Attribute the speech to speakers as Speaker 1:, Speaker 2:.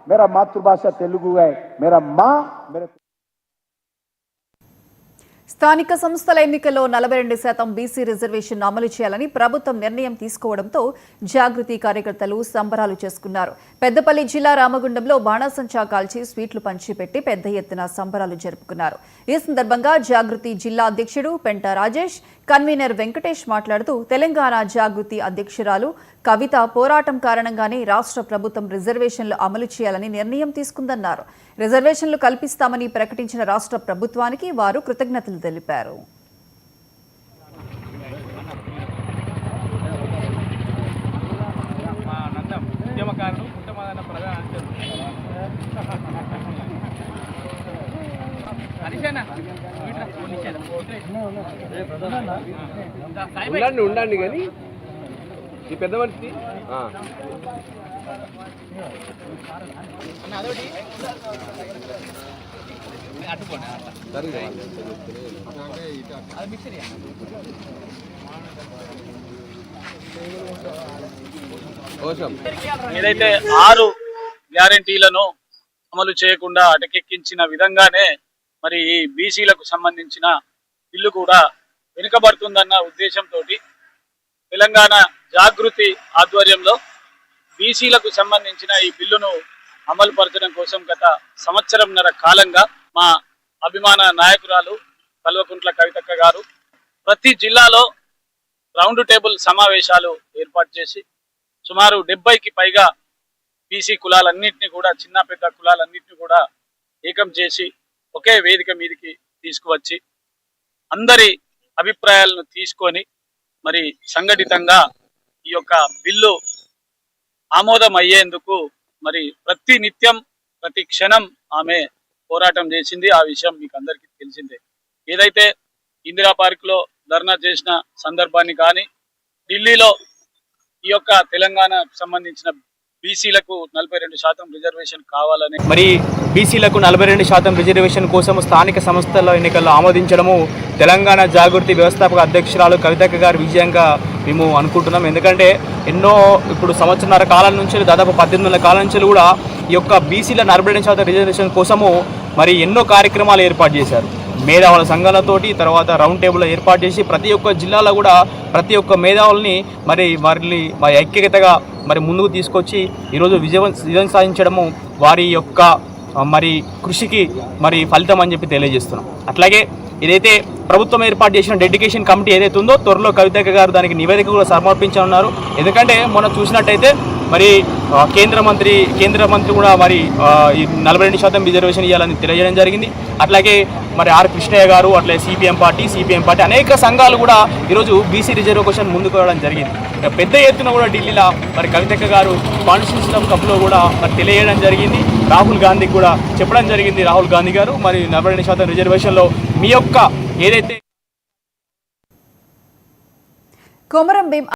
Speaker 1: मेरा मातृभाषा तेलुगु है, मेरा माँ मेरे
Speaker 2: స్థానిక సంస్థల ఎన్నికల్లో 42% బీసీ రిజర్వేషన్ అమలు చేయాలని ప్రభుత్వం నిర్ణయం తీసుకోవడంతో జాగృతి కార్యకర్తలు సంబరాలు చేసుకున్నారు. పెద్దపల్లి జిల్లా రామగుండంలో బాణాసంచా కాల్చి స్వీట్లు పంచిపెట్టి పెద్ద ఎత్తున సంబరాలు జరుపుకున్నారు. ఈ సందర్భంగా జాగృతి జిల్లా అధ్యక్షుడు పెంట రాజేష్, కన్వీనర్ వెంకటేష్ మాట్లాడుతూ తెలంగాణ జాగృతి అధ్యక్షురాలు కవిత పోరాటం కారణంగానే రాష్ట్ర ప్రభుత్వం రిజర్వేషన్లు అమలు చేయాలని నిర్ణయం తీసుకుందన్నారు. రిజర్వేషన్లు కల్పిస్తామని ప్రకటించిన రాష్ట్ర ప్రభుత్వానికి వారు కృతజ్ఞతలు తెలిపారు.
Speaker 3: ఉండండి కానీ ఈ పెద్ద మనిషి
Speaker 4: ఏదైతే 6 గ్యారెంటీలను అమలు చేయకుండా అటకెక్కించిన విధంగానే మరి ఈ బీసీలకు సంబంధించిన బిల్లు కూడా వెనుకబడుతుందన్న ఉద్దేశంతో తెలంగాణ జాగృతి ఆధ్వర్యంలో బీసీలకు సంబంధించిన ఈ బిల్లును అమలు పరచడం కోసం గత సంవత్సరంన్నర కాలంగా మా అభిమాన నాయకురాలు కల్వకుంట్ల కవితక్క గారు ప్రతి జిల్లాలో రౌండ్ టేబుల్ సమావేశాలు ఏర్పాటు చేసి సుమారు 70కి పైగా బీసీ కులాలన్నింటినీ కూడా చిన్న పెద్ద కులాలన్నింటినీ కూడా ఏకం చేసి ఒకే వేదిక మీదకి తీసుకువచ్చి అందరి అభిప్రాయాలను తీసుకొని మరి సంఘటితంగా ఈ యొక్క బిల్లు ఆమోదం అయ్యేందుకు మరి ప్రతి నిత్యం ప్రతి క్షణం ఆమె పోరాటం చేసింది. ఆ విషయం మీకు అందరికీ తెలిసిందే. ఏదైతే ఇందిరా పార్క్ లో ధర్నా చేసిన సందర్భాన్ని కానీ ఢిల్లీలో ఈ యొక్క తెలంగాణకు సంబంధించిన బీసీలకు 42% రిజర్వేషన్ కావాలని
Speaker 5: మరి బీసీలకు 42% రిజర్వేషన్ కోసం స్థానిక సంస్థల ఎన్నికల్లో ఆమోదించడము తెలంగాణ జాగృతి వ్యవస్థాపక అధ్యక్షురాలు కవితక్క గారి విజయంగా మేము అనుకుంటున్నాం. ఎందుకంటే ఎన్నో ఇప్పుడు సంవత్సరాల కాలం నుంచి దాదాపు 18 నెలల కాలం నుంచి కూడా ఈ యొక్క బీసీల 42% రిజర్వేషన్ కోసము మరి ఎన్నో కార్యక్రమాలు ఏర్పాటు చేశారు. మేధావుల సంఘాలతోటి తర్వాత రౌండ్ టేబుల్ ఏర్పాటు చేసి ప్రతి ఒక్క జిల్లాలో కూడా ప్రతి ఒక్క మేధావుల్ని మరి వారిని ఐక్యతగా మరి ముందుకు తీసుకొచ్చి ఈరోజు విజయం సాధించడము వారి యొక్క మరి కృషికి మరి ఫలితం అని చెప్పి తెలియజేస్తున్నాం. అట్లాగే ఏదైతే ప్రభుత్వం ఏర్పాటు చేసిన డెడికేషన్ కమిటీ ఏదైతే ఉందో త్వరలో కవితక్క గారు దానికి నివేదిక కూడా సమర్పించనున్నారు. ఎందుకంటే మనం చూసినట్టయితే మరి కేంద్ర మంత్రి కూడా మరి ఈ 42% రిజర్వేషన్ ఇవ్వాలని తెలియజేయడం జరిగింది. అట్లాగే మరి ఆర్ కృష్ణయ్య గారు అట్లే సిపిఎం పార్టీ అనేక సంఘాలు కూడా ఈరోజు బీసీ రిజర్వేషన్ ముందుకు రావడం జరిగింది. పెద్ద ఎత్తున కూడా ఢిల్లీలో మరి కవితక్క గారు కాన్స్టిట్యూషన్ కప్లో కూడా మరి తెలియజేయడం జరిగింది. రాహుల్ గాంధీకి కూడా చెప్పడం జరిగింది. రాహుల్ గాంధీ గారు మరి 42% రిజర్వేషన్లో మీ యొక్క ఏదైతే
Speaker 2: కొమరం భీం